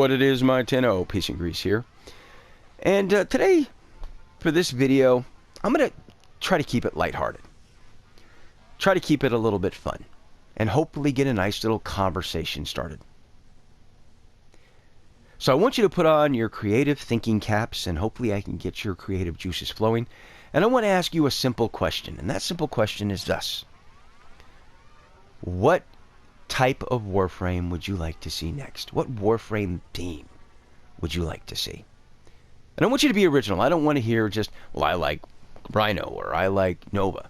what it is, my 10-0, Peace and Grease here. And today, for this video, I'm going to try to keep it lighthearted. Try to keep it a little bit fun. And hopefully get a nice little conversation started. So I want you to put on your creative thinking caps, and hopefully I can get your creative juices flowing. And I want to ask you a simple question, and that simple question is thus. What type of Warframe would you like to see next? What Warframe theme would you like to see? And I want you to be original. I don't want to hear just, well, I like Rhino or I like Nova.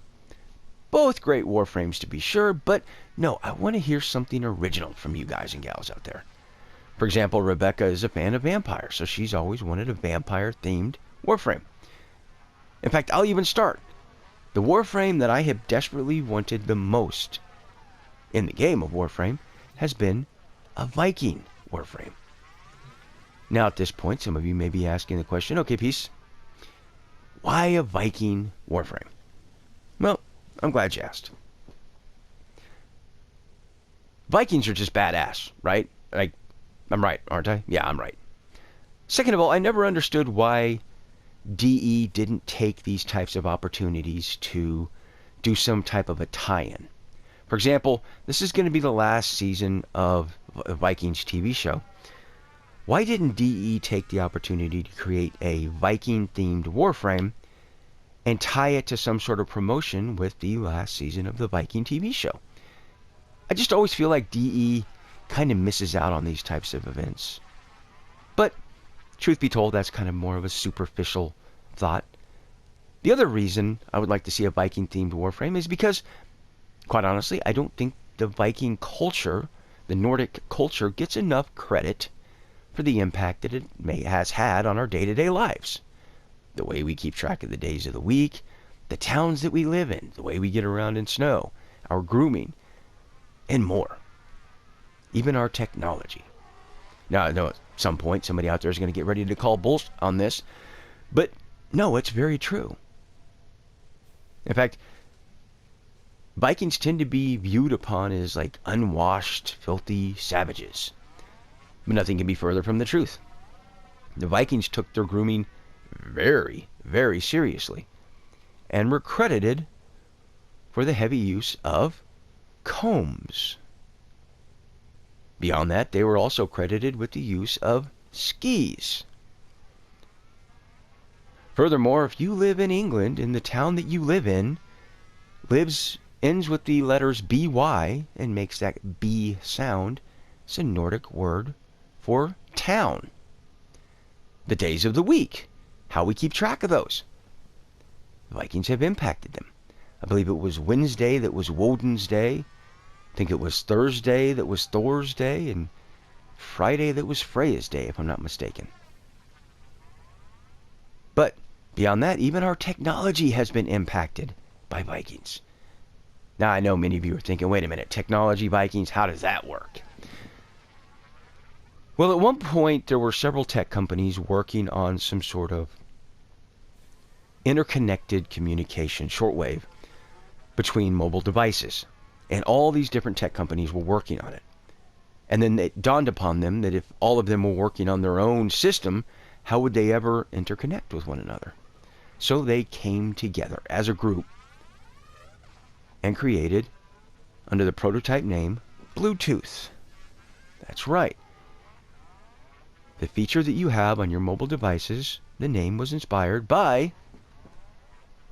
Both great Warframes to be sure, but no, I want to hear something original from you guys and gals out there. For example, Rebecca is a fan of vampires, so she's always wanted a vampire-themed Warframe. In fact, I'll even start. The Warframe that I have desperately wanted the most in the game of Warframe has been a Viking Warframe. Now at this point, some of you may be asking the question, okay, Peace, why a Viking Warframe? Well, I'm glad you asked. Vikings are just badass, right? Like, I'm right, aren't I? Yeah, I'm right. Second of all, I never understood why DE didn't take these types of opportunities to do some type of a tie-in. For example, this is going to be the last season of Vikings TV show. Why didn't DE take the opportunity to create a Viking-themed Warframe and tie it to some sort of promotion with the last season of the Viking TV show? I just always feel like DE kind of misses out on these types of events. But, truth be told, that's kind of more of a superficial thought. The other reason I would like to see a Viking-themed Warframe is because, quite honestly, I don't think the Viking culture, the Nordic culture, gets enough credit for the impact that it has had on our day-to-day lives. The way we keep track of the days of the week, the towns that we live in, the way we get around in snow, our grooming, and more. Even our technology. Now, I know at some point somebody out there is going to get ready to call bullshit on this, but no, it's very true. In fact, Vikings tend to be viewed upon as like unwashed, filthy savages. But nothing can be further from the truth. The Vikings took their grooming very, very seriously and were credited for the heavy use of combs. Beyond that, they were also credited with the use of skis. Furthermore, if you live in England and the town that you live in ends with the letters BY and makes that B sound, it's a Nordic word for town. The days of the week, how we keep track of those. The Vikings have impacted them. I believe it was Wednesday that was Woden's Day. I think it was Thursday that was Thor's Day, and Friday that was Freya's Day, if I'm not mistaken. But beyond that, even our technology has been impacted by Vikings. Now, I know many of you are thinking, wait a minute, technology, Vikings, how does that work? Well, at one point, there were several tech companies working on some sort of interconnected communication, shortwave, between mobile devices. And all these different tech companies were working on it. And then it dawned upon them that if all of them were working on their own system, how would they ever interconnect with one another? So they came together as a group and created, under the prototype name, Bluetooth. That's right. The feature that you have on your mobile devices, the name was inspired by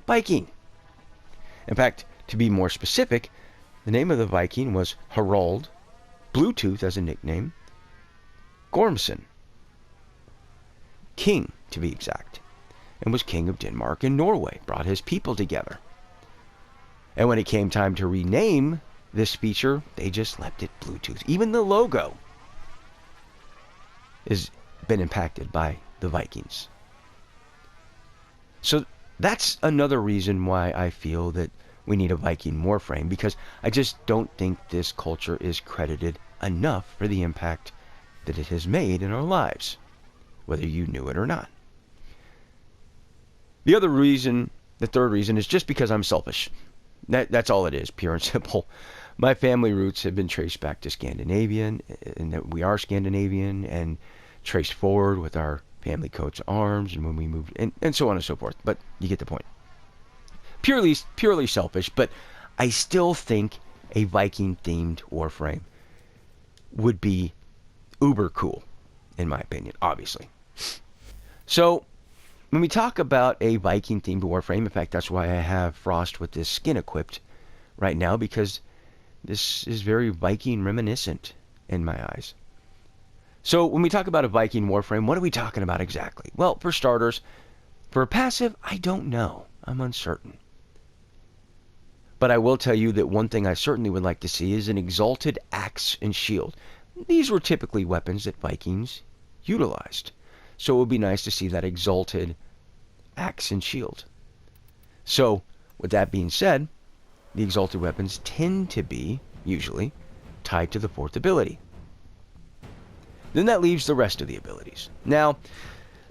Viking. In fact, to be more specific, the name of the Viking was Harald, Bluetooth as a nickname, Gormson, king to be exact, and was king of Denmark and Norway, brought his people together. And when it came time to rename this feature, they just left it Bluetooth. Even the logo has been impacted by the Vikings. So that's another reason why I feel that we need a Viking Warframe, because I just don't think this culture is credited enough for the impact that it has made in our lives, whether you knew it or not. The other reason, the third reason, is just because I'm selfish. That's all it is, pure and simple. My family roots have been traced back to Scandinavian, and that we are Scandinavian, and traced forward with our family coats of arms and when we moved, and so on and so forth. But you get the point. Purely selfish, but I still think a Viking-themed Warframe would be uber cool, in my opinion, obviously. So, when we talk about a Viking-themed Warframe, in fact, that's why I have Frost with this skin equipped right now, because this is very Viking reminiscent in my eyes. So, when we talk about a Viking Warframe, what are we talking about exactly? Well, for starters, for a passive, I don't know. I'm uncertain. But I will tell you that one thing I certainly would like to see is an exalted axe and shield. These were typically weapons that Vikings utilized. So it would be nice to see that exalted axe and shield. So, with that being said, the exalted weapons tend to be, usually, tied to the fourth ability. Then that leaves the rest of the abilities. Now,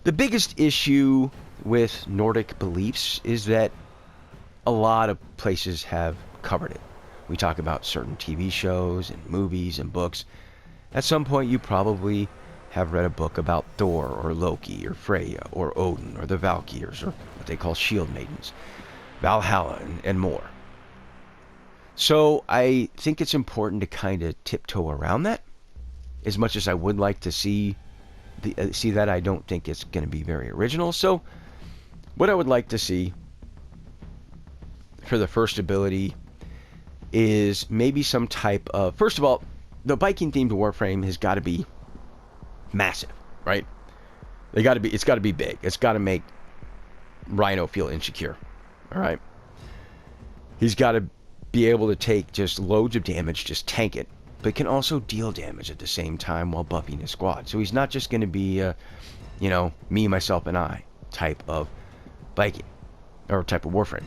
the biggest issue with Nordic beliefs is that a lot of places have covered it. We talk about certain TV shows and movies and books. At some point, you probably have read a book about Thor or Loki or Freya or Odin or the Valkyrs or what they call shield maidens, Valhalla, and more. So I think it's important to kind of tiptoe around that. As much as I would like to see that, I don't think it's going to be very original. So what I would like to see for the first ability is maybe some type of, first of all, the Viking themed Warframe has got to be massive, right? It's got to be big. It's got to make Rhino feel insecure. All right. He's got to be able to take just loads of damage, just tank it, but can also deal damage at the same time while buffing his squad. So he's not just going to be me, myself, and I type of Viking or type of Warframe.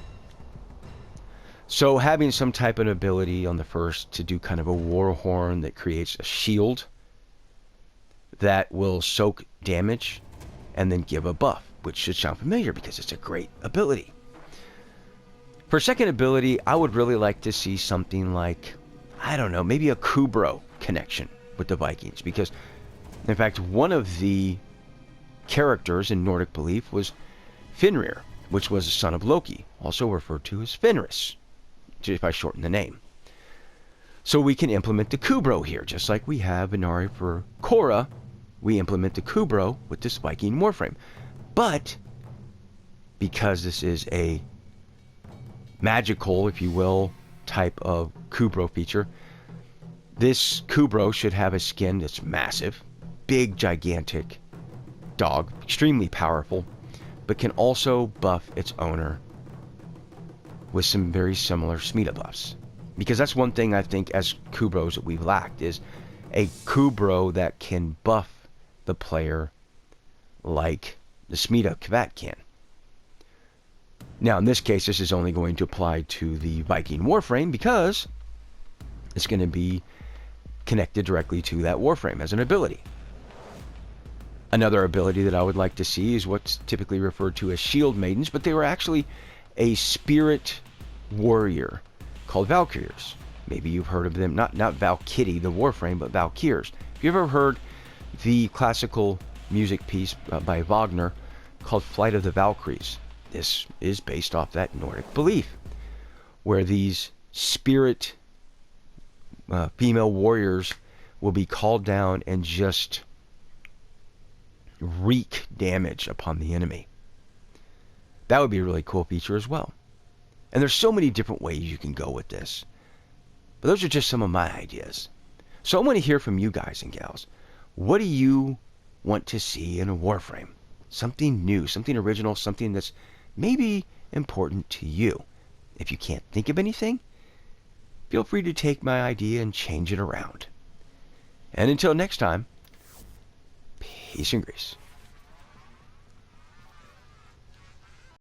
So having some type of ability on the first to do kind of a war horn that creates a shield that will soak damage and then give a buff, which should sound familiar because it's a great ability. For second ability, I would really like to see something like, I don't know, maybe a Kubro connection with the Vikings, because in fact one of the characters in Nordic belief was Fenrir, which was a son of Loki, also referred to as Fenris, if I shorten the name. So we can implement the Kubro here, just like we have in Ari for Korra. We implement the Kubro with this Viking Warframe. But because this is a magical, if you will, type of Kubro feature, this Kubro should have a skin that's massive, big, gigantic dog, extremely powerful, but can also buff its owner with some very similar Smita buffs. Because that's one thing I think as Kubros that we've lacked, is a Kubro that can buff the player like the Smita Kvat can. Now in this case, this is only going to apply to the Viking Warframe because it's going to be connected directly to that Warframe as an ability. Another ability that I would like to see is what's typically referred to as shield maidens, but they were actually a spirit warrior called Valkyrs. Maybe you've heard of them, not Valkyrie, the Warframe, but Valkyrs. Have you ever heard the classical music piece by Wagner called Flight of the Valkyries? This is based off that Nordic belief, where these spirit female warriors will be called down and just wreak damage upon the enemy. That would be a really cool feature as well. And there's so many different ways you can go with this. But those are just some of my ideas. So I want to hear from you guys and gals. What do you want to see in a Warframe? Something new, something original, something that's maybe important to you. If you can't think of anything, feel free to take my idea and change it around. And until next time, peace and grace.